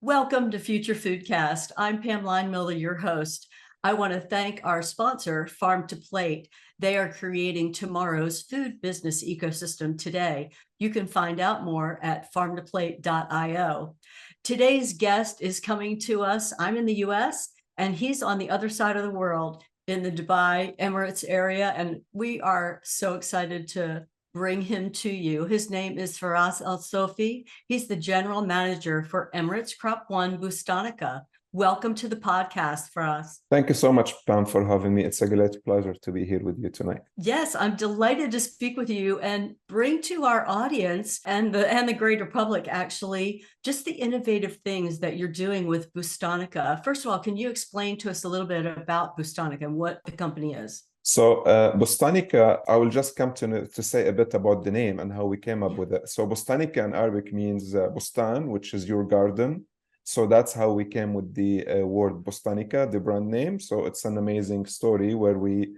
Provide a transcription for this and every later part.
Welcome to Future Foodcast. I'm Pam Miller, your host. I want to thank our sponsor, Farm to Plate. They are creating tomorrow's food business ecosystem today. You can find out more at farmtoplate.io. Today's guest is coming to us. I'm in the US and he's on the other side of the world in the Dubai Emirates area. And we are so excited to bring him to you. His name is Feras Al Soufi. He's the general manager for Emirates Crop One Bustanica. Welcome to the podcast, Feras. Thank you so much, Pam, for having me. It's a great pleasure to be here with you tonight. Yes, I'm delighted to speak with you and bring to our audience and the greater public, actually, just the innovative things that you're doing with Bustanica. First of all, can you explain to us a little bit about Bustanica and what the company is? So Bustanica, I will just come to say a bit about the name and how we came up with it. So Bustanica in Arabic means bustan, which is your garden. So that's how we came with the word Bustanica, the brand name. So it's an amazing story where we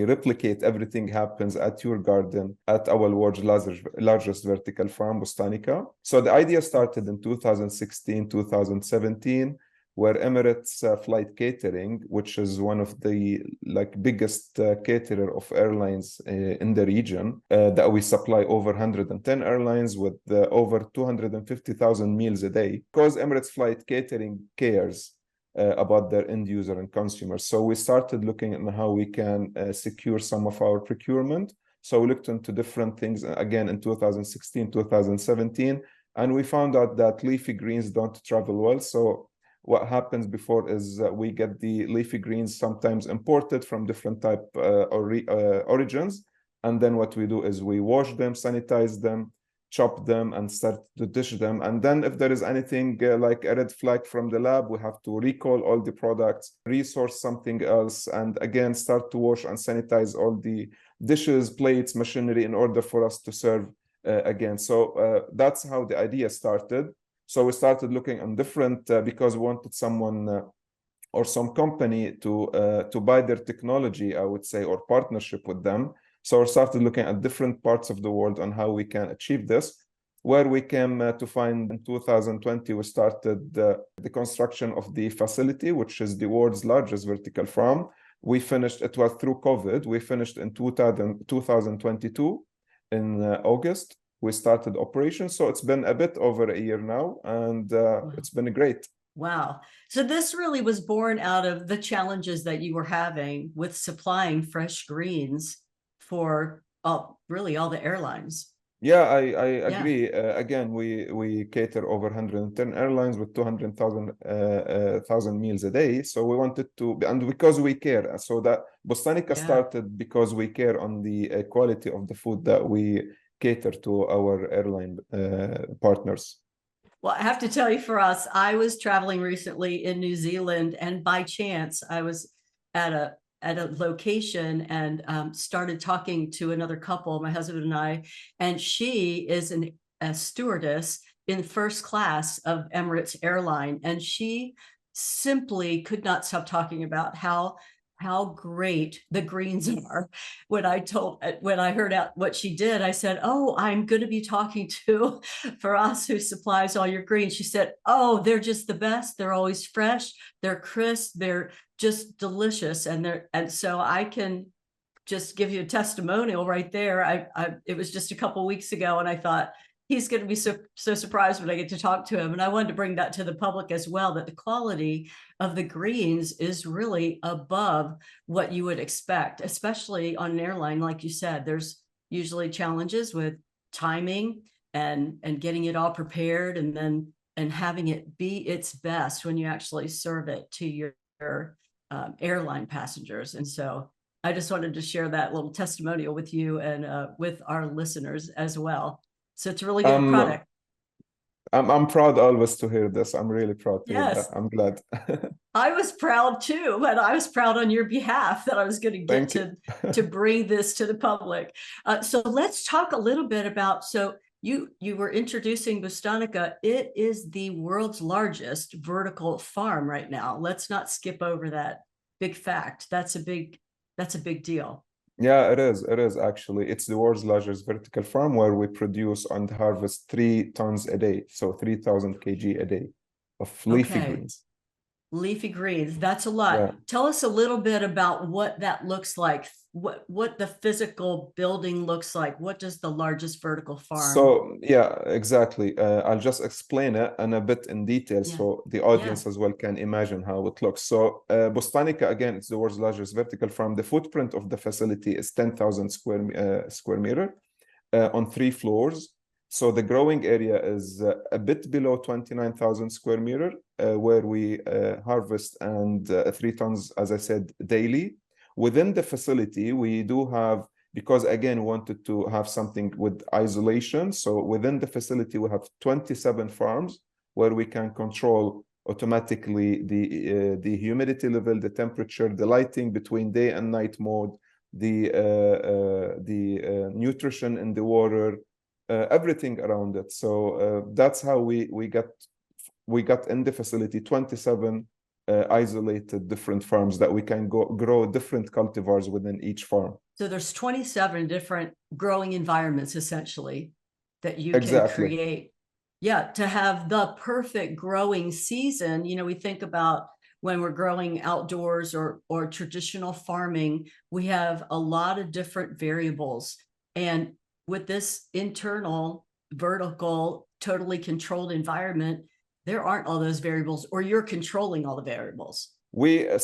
replicate everything happens at your garden at our world's largest vertical farm, Bustanica. So the idea started in 2016, 2017. Where Emirates Flight Catering, which is one of the biggest caterer of airlines in the region, that we supply over 110 airlines with over 250,000 meals a day. Because Emirates Flight Catering cares about their end user and consumers. So we started looking at how we can secure some of our procurement. So we looked into different things again in 2016, 2017, and we found out that leafy greens don't travel well. So what happens before is we get the leafy greens sometimes imported from different type origins. And then what we do is we wash them, sanitize them, chop them, and start to dish them. And then if there is anything like a red flag from the lab, we have to recall all the products, resource something else, and again, start to wash and sanitize all the dishes, plates, machinery in order for us to serve again. So that's how the idea started. So we started looking on different because we wanted someone or some company to buy their technology, I would say, or partnership with them. So we started looking at different parts of the world on how we can achieve this. Where we came to find in 2020, we started the construction of the facility, which is the world's largest vertical farm. We finished, it was through COVID, we finished in 2022 in August. We started operations. So it's been a bit over a year now, and it's been great. Wow. So this really was born out of the challenges that you were having with supplying fresh greens for really all the airlines. Yeah, I agree. Again, we cater over 110 airlines with 200,000 meals a day. So we wanted to, and because we care. So that Botanica started because we care on the quality of the food that we cater to our airline partners. Well, I have to tell you, for us, I was traveling recently in New Zealand, and by chance, I was at a location and started talking to another couple, my husband and I, and she is a stewardess in first class of Emirates airline, and she simply could not stop talking about how great the greens are. When I heard out what she did, I said, "Oh, I'm going to be talking to Feras, who supplies all your greens." She said, "Oh, they're just the best. They're always fresh. They're crisp. They're just delicious." And so I can just give you a testimonial right there. It was just a couple weeks ago, and I thought, he's going to be so surprised when I get to talk to him. And I wanted to bring that to the public as well, that the quality of the greens is really above what you would expect, especially on an airline. Like you said, there's usually challenges with timing and getting it all prepared, and having it be its best when you actually serve it to your airline passengers. And so I just wanted to share that little testimonial with you and with our listeners as well. So it's a really good product. I'm proud always to hear this. I'm really proud to hear that. I'm glad. I was proud too, and I was proud on your behalf that I was going to get to bring this to the public. So let's talk a little bit about, so you were introducing Bustanica. It is the world's largest vertical farm right now. Let's not skip over that big fact. That's a big deal. Yeah, it is. It is actually. It's the world's largest vertical farm where we produce and harvest 3 tons a day, so 3,000 kg a day. of leafy Okay. greens. Leafy greens, that's a lot. Yeah. Tell us a little bit about what that looks like, what the physical building looks like. What does the largest vertical farm? So yeah, exactly. I'll just explain it and a bit in detail Yeah. so the Yeah. audience as well can imagine how it looks. So Bustanica, again, it's the world's largest vertical farm. The footprint of the facility is 10,000 square meter on 3 floors. So the growing area is a bit below 29,000 square meter, where we harvest and 3 tons, as I said, daily. Within the facility, we do have, because again, we wanted to have something with isolation. So within the facility, we have 27 farms where we can control automatically the humidity level, the temperature, the lighting between day and night mode, the nutrition in the water, everything around it. So that's how we got in the facility 27 isolated different farms that we can grow different cultivars within each farm. So there's 27 different growing environments essentially that you can Exactly. create. Yeah, to have the perfect growing season. We think about when we're growing outdoors or traditional farming, we have a lot of different variables. And with this internal, vertical, totally controlled environment, there aren't all those variables, or you're controlling all the variables.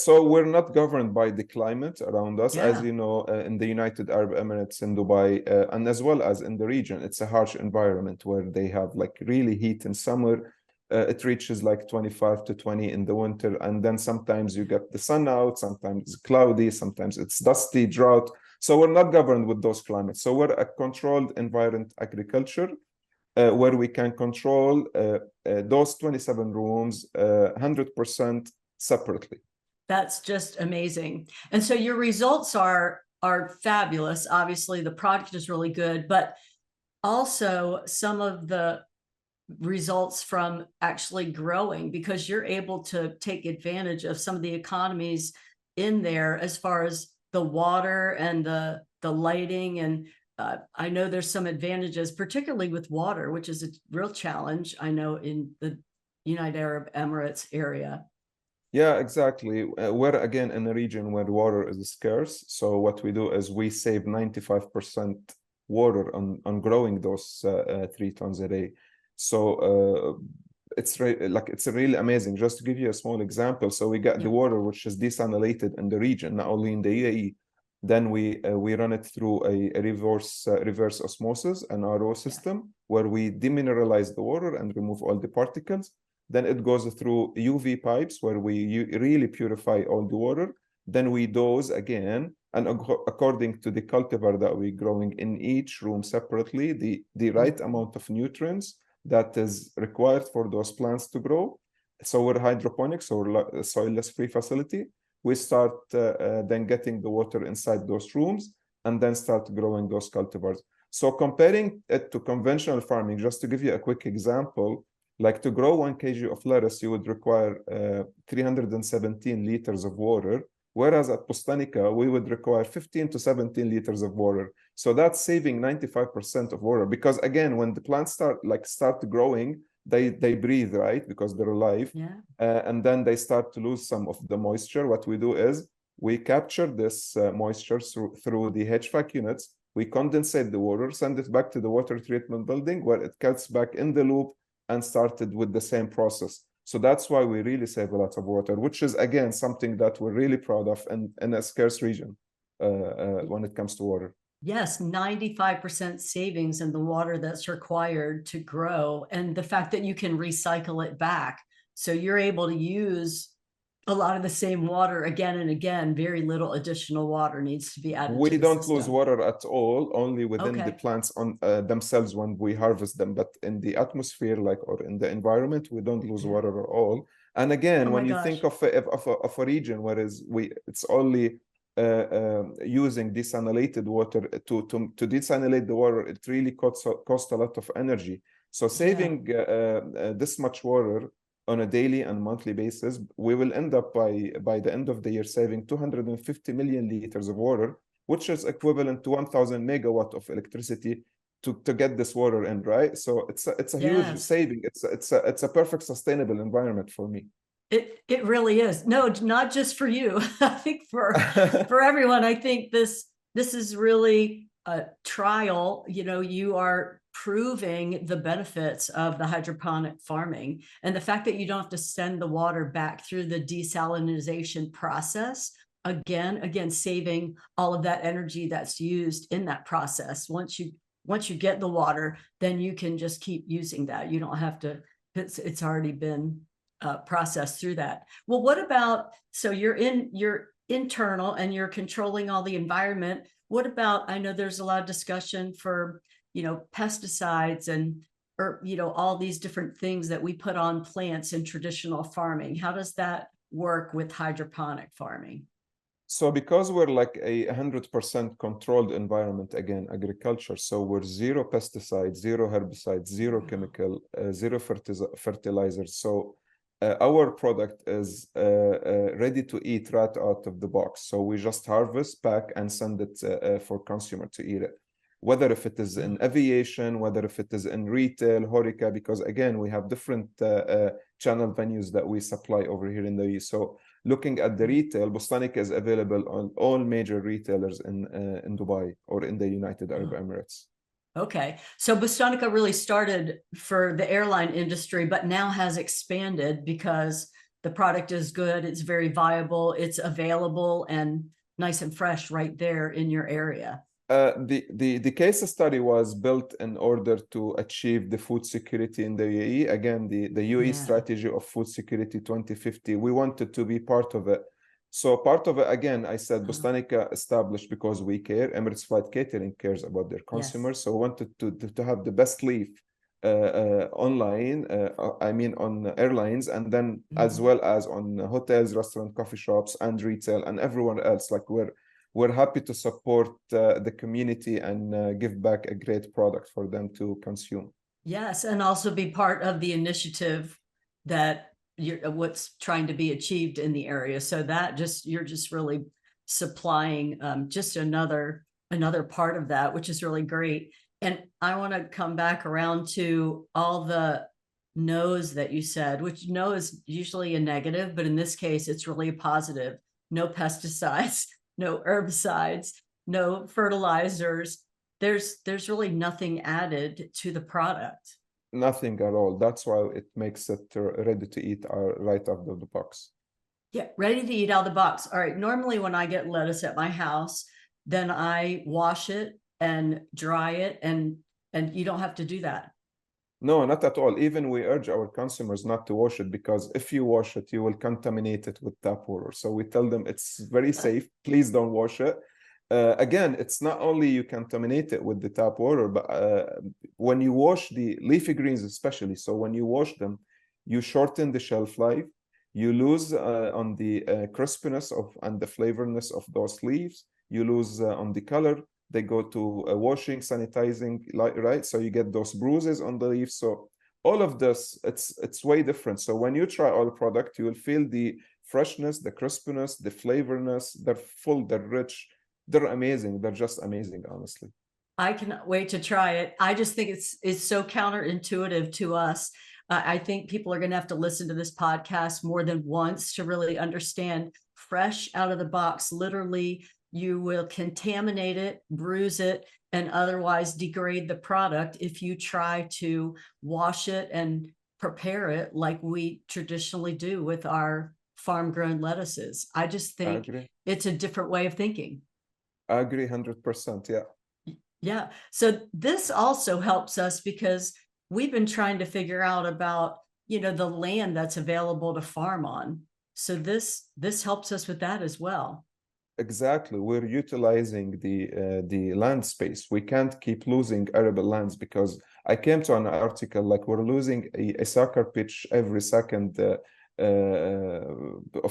So we're not governed by the climate around us, as Yeah. you know, in the United Arab Emirates, in Dubai, and as well as in the region. It's a harsh environment where they have like really heat in summer. It reaches like 25 to 20 in the winter, and then sometimes you get the sun out, sometimes it's cloudy, sometimes it's dusty, drought. So we're not governed with those climates. So we're a controlled environment agriculture, where we can control those 27 rooms 100% separately. That's just amazing. And so your results are fabulous. Obviously, the product is really good, but also some of the results from actually growing, because you're able to take advantage of some of the economies in there as far as the water and the lighting. And I know there's some advantages, particularly with water, which is a real challenge, I know, in the United Arab Emirates area. Yeah, exactly. We're again in a region where water is scarce. So what we do is we save 95% water on growing those 3 tons a day. So it's really amazing. Just to give you a small example, so we got Yeah. the water which is desalinated in the region, not only in the UAE. Then we run it through a reverse osmosis, an RO system, where we demineralize the water and remove all the particles. Then it goes through UV pipes where we really purify all the water. Then we dose again, and according to the cultivar that we're growing in each room separately, the right amount of nutrients that is required for those plants to grow. So we're hydroponics or soilless free facility. We start then getting the water inside those rooms and then start growing those cultivars. So comparing it to conventional farming, just to give you a quick example, like to grow 1 kg of lettuce, you would require 317 liters of water, whereas at Bustanica, we would require 15 to 17 liters of water. So that's saving 95% of water, because again, when the plants start growing, they breathe, right? Because they're alive. Yeah. And then they start to lose some of the moisture. What we do is we capture this moisture through the HVAC units. We condensate the water, send it back to the water treatment building, where it cuts back in the loop and started with the same process. So that's why we really save a lot of water, which is, again, something that we're really proud of in a scarce region when it comes to water. Yes, 95% savings in the water that's required to grow, and the fact that you can recycle it back. So you're able to use a lot of the same water again and again. Very little additional water needs to be added We to the don't lose system. water at all, only within the Okay. plants on themselves when we harvest them. But in the atmosphere, or in the environment, we don't lose Yeah. water at all. And again, Oh when my you gosh. think of a region where it's only using desalinated water to desalinate the water, it really costs a lot of energy. So Yeah. saving this much water on a daily and monthly basis, we will end up by the end of the year saving 250 million liters of water, which is equivalent to 1,000 megawatt of electricity to get this water in, right? So it's a huge Yes. saving. It's a perfect sustainable environment for me. It really is. No, not just for you. I think for everyone. I think this is really a trial. You know, you are proving the benefits of the hydroponic farming, and the fact that you don't have to send the water back through the desalinization process. Again, saving all of that energy that's used in that process. Once you get the water, then you can just keep using that. You don't have to. It's already been process through that. Well, what about, so you're internal and you're controlling all the environment. What about, I know there's a lot of discussion for, pesticides and, or, all these different things that we put on plants in traditional farming. How does that work with hydroponic farming? So because we're like a 100% controlled environment, again, agriculture, so we're zero pesticides, zero herbicides, zero chemical, zero fertilizers. So our product is ready to eat right out of the box. So we just harvest, pack, and send it for consumer to eat it. Whether if it is in aviation, whether if it is in retail, HoReCa, because again, we have different channel venues that we supply over here in the US. So looking at the retail, Bustanica is available on all major retailers in Dubai or in the United Arab Emirates. Okay, so Bustanica really started for the airline industry, but now has expanded because the product is good, it's very viable, it's available and nice and fresh right there in your area. The case study was built in order to achieve the food security in the UAE. Again, the UAE strategy of food security 2050, we wanted to be part of it. So part of it, again, I said Bustanica established because we care. Emirates Flight Catering cares about their consumers. Yes. So we wanted to have the best leaf online, I mean on airlines, and then as well as on hotels, restaurant, coffee shops, and retail, and everyone else. Like we're happy to support the community and give back a great product for them to consume. Yes, and also be part of the initiative that what's trying to be achieved in the area. So that you're just really supplying just another part of that, which is really great. And I want to come back around to all the no's that you said, which no is usually a negative, but in this case, it's really a positive. No pesticides, no herbicides, no fertilizers. There's really nothing added to the product. Nothing at all. That's why it makes it ready to eat right out of the box. Yeah, ready to eat out of the box. All right. Normally when I get lettuce at my house, then I wash it and dry it, and you don't have to do that. No, not at all. Even we urge our consumers not to wash it, because if you wash it, you will contaminate it with tap water. So we tell them it's very safe. Please don't wash it. Again, it's not only you contaminate it with the tap water, but when you wash the leafy greens especially, so when you wash them, you shorten the shelf life, you lose on the crispiness of and the flavorness of those leaves, you lose on the color, they go to washing, sanitizing, right? So you get those bruises on the leaves. So all of this, it's way different. So when you try our product, you will feel the freshness, the crispiness, the flavorness, they're full, they're rich, they're amazing. They're just amazing, honestly. I cannot wait to try it. I just think it's so counterintuitive to us. I think people are going to have to listen to this podcast more than once to really understand fresh out of the box. Literally, you will contaminate it, bruise it, and otherwise degrade the product if you try to wash it and prepare it like we traditionally do with our farm-grown lettuces. I just think it's a different way of thinking. I agree 100%. Yeah. Yeah. So this also helps us because we've been trying to figure out about, the land that's available to farm on. So this helps us with that as well. Exactly. We're utilizing the land space. We can't keep losing arable lands, because I came to an article like we're losing a soccer pitch every second of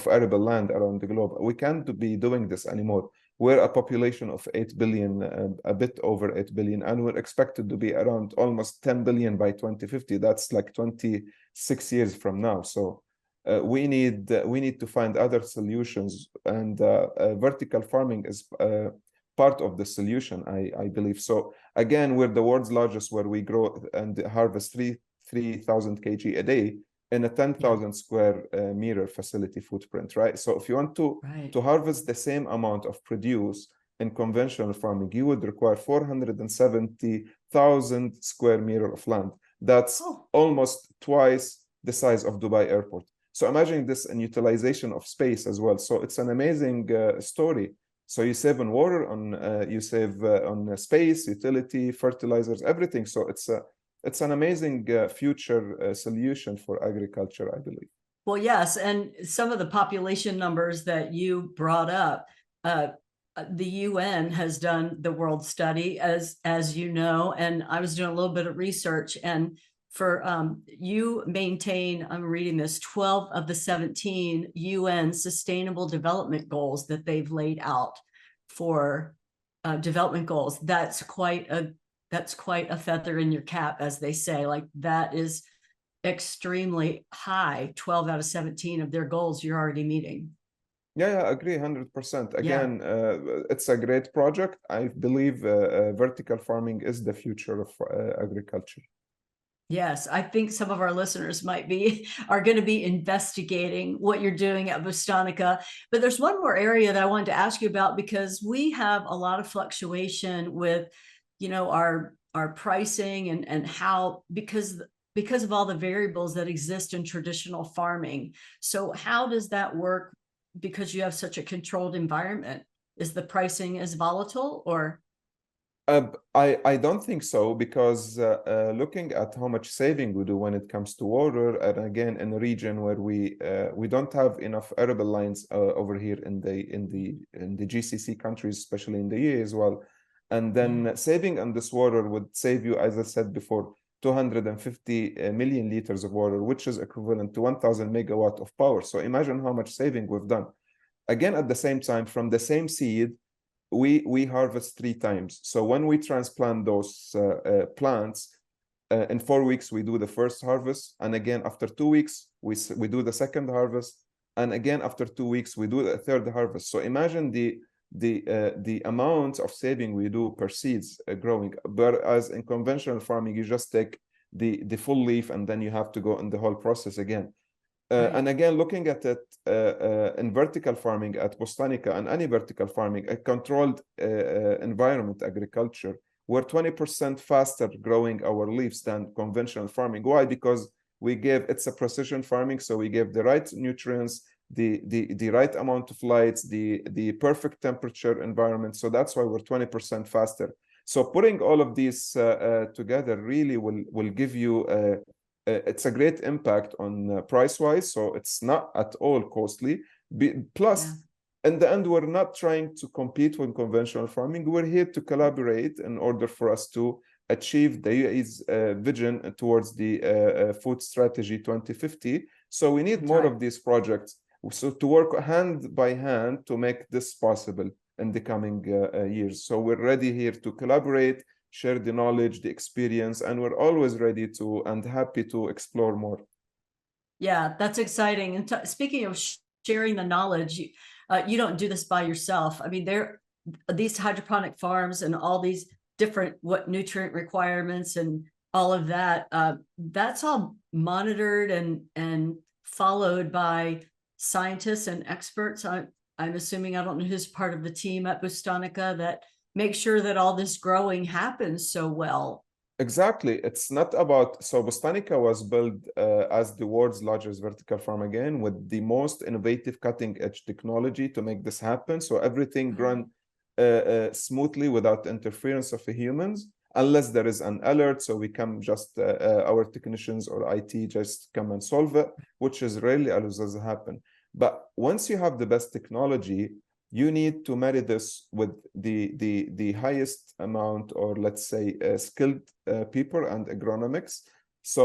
arable land around the globe. We can't be doing this anymore. We're a population of 8 billion, a bit over 8 billion, and we're expected to be around almost 10 billion by 2050. That's like 26 years from now. So we need to find other solutions, and vertical farming is part of the solution, I believe. So again, we're the world's largest, where we grow and harvest 3,000 kg a day in a 10,000 square meter facility footprint, right? So if you want to harvest the same amount of produce in conventional farming, you would require 470,000 square meter of land. That's almost twice the size of Dubai Airport. So imagine this in utilization of space as well. So it's an amazing story. So you save on water, you save on space, utility, fertilizers, everything. So it's an amazing future solution for agriculture, I believe. Well, yes, and some of the population numbers that you brought up, the UN has done the world study, as you know, and I was doing a little bit of research, and for you maintain, I'm reading this, 12 of the 17 UN Sustainable Development Goals that they've laid out for development goals. That's quite a feather in your cap, as they say. Like, that is extremely high. 12 out of 17 of their goals you're already meeting. Yeah, I agree 100%. Again, it's a great project. I believe vertical farming is the future of agriculture. Yes, I think some of our listeners are going to be investigating what you're doing at Bustanica. But there's one more area that I wanted to ask you about, because we have a lot of fluctuation with, our pricing and how, because of all the variables that exist in traditional farming. So how does that work? Because you have such a controlled environment, is the pricing as volatile, or? I don't think so, because looking at how much saving we do when it comes to water, and again in a region where we don't have enough arable lands over here in the GCC countries, especially in the UAE as well, and then saving on this water would save you, as I said before, 250 million liters of water, which is equivalent to 1,000 megawatt of power. So imagine how much saving we've done. Again, at the same time, from the same seed, we harvest 3 times. So when we transplant those plants, in 4 weeks we do the first harvest, and again after 2 weeks we do the second harvest, and again after 2 weeks we do the third harvest. So imagine the amount of saving we do per seeds growing. Whereas in conventional farming, you just take the full leaf and then you have to go in the whole process again. And again, looking at it in vertical farming at Bustanica and any vertical farming, a controlled environment agriculture, we're 20% faster growing our leaves than conventional farming. Why? Because it's a precision farming, so we give the right nutrients, the right amount of lights, the perfect temperature environment. So that's why we're 20% faster. So putting all of these together really will give you it's a great impact on price-wise, so it's not at all costly. Plus, in the end, we're not trying to compete with conventional farming. We're here to collaborate in order for us to achieve the UAE's vision towards the Food Strategy 2050. So we need more of these projects, so to work hand by hand to make this possible in the coming years. So we're ready here to collaborate, share the knowledge, the experience, and we're always ready to and happy to explore more. Yeah, that's exciting. And speaking of sharing the knowledge, you don't do this by yourself. I mean, these hydroponic farms and all these different nutrient requirements and all of that, that's all monitored and followed by scientists and experts. I'm assuming, I don't know who's part of the team at Bustanica that make sure that all this growing happens so well. Exactly. It's not about, so Bustanica was built as the world's largest vertical farm, again, with the most innovative cutting edge technology to make this happen. So everything run smoothly without interference of the humans, unless there is an alert. So we come just, our technicians or IT just come and solve it, which is rarely does happen. But once you have the best technology, you need to marry this with the highest amount, or let's say skilled people and agronomics. So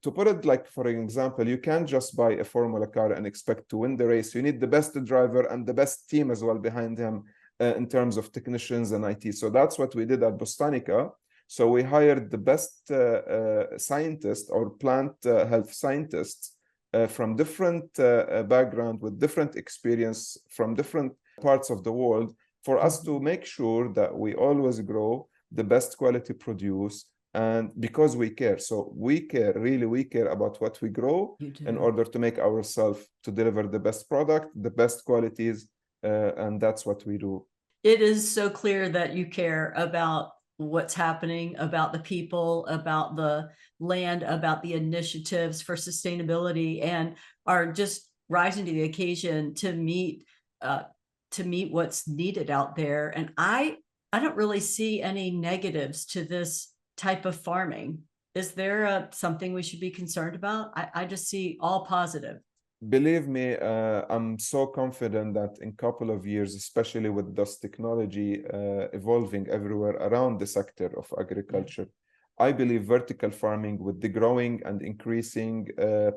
to put it like, for example, you can't just buy a Formula car and expect to win the race. You need the best driver and the best team as well behind him in terms of technicians and IT. So that's what we did at Bustanica. So we hired the best scientists or plant health scientists from different background with different experience from different parts of the world for us to make sure that we always grow the best quality produce, and because we care. So we care, really, we care about what we grow You do. in order to make ourselves to deliver the best product, the best qualities, and that's what we do. It is so clear that you care about what's happening, about the people, about the land, about the initiatives for sustainability, and are just rising to the occasion to meet what's needed out there. And I don't really see any negatives to this type of farming. Is there something we should be concerned about? I just see all positive. Believe me, I'm so confident that in a couple of years, especially with this technology evolving everywhere around the sector of agriculture, I believe vertical farming with the growing and increasing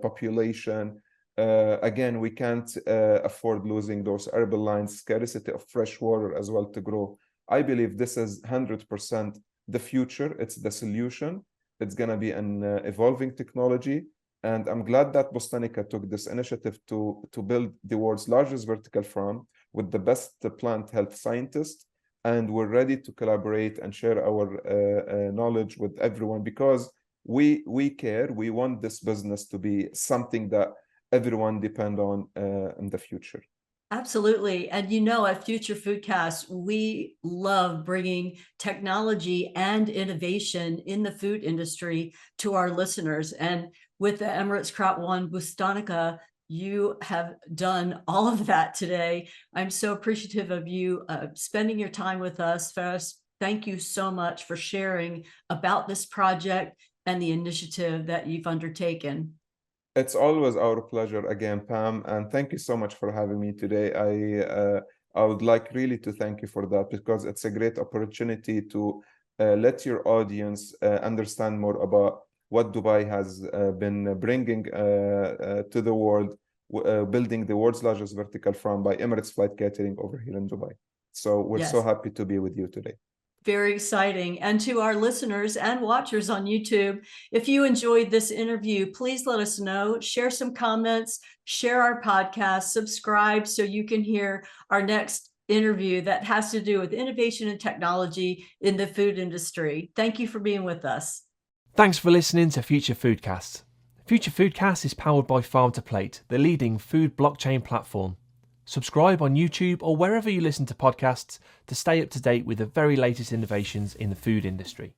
population, again, we can't afford losing those urban lines, scarcity of fresh water as well to grow. I believe this is 100% the future. It's the solution. It's going to be an evolving technology. And I'm glad that Bustanica took this initiative to build the world's largest vertical farm with the best plant health scientists. And we're ready to collaborate and share our knowledge with everyone, because we care. We want this business to be something that everyone depend on in the future. Absolutely. And at Future Foodcast, we love bringing technology and innovation in the food industry to our listeners. And with the Emirates Crop One Bustanica, you have done all of that today. I'm so appreciative of you spending your time with us, Feras. Thank you so much for sharing about this project and the initiative that you've undertaken. It's always our pleasure again, Pam, and thank you so much for having me today. I would like really to thank you for that, because it's a great opportunity to let your audience understand more about what Dubai has been bringing to the world, building the world's largest vertical farm by Emirates Flight Catering over here in Dubai. So we're so happy to be with you today. Very exciting. And to our listeners and watchers on YouTube, if you enjoyed this interview, please let us know, share some comments, share our podcast, subscribe so you can hear our next interview that has to do with innovation and technology in the food industry. Thank you for being with us. Thanks for listening to Future Foodcast. Future Foodcast is powered by Farm to Plate, the leading food blockchain platform. Subscribe on YouTube or wherever you listen to podcasts to stay up to date with the very latest innovations in the food industry.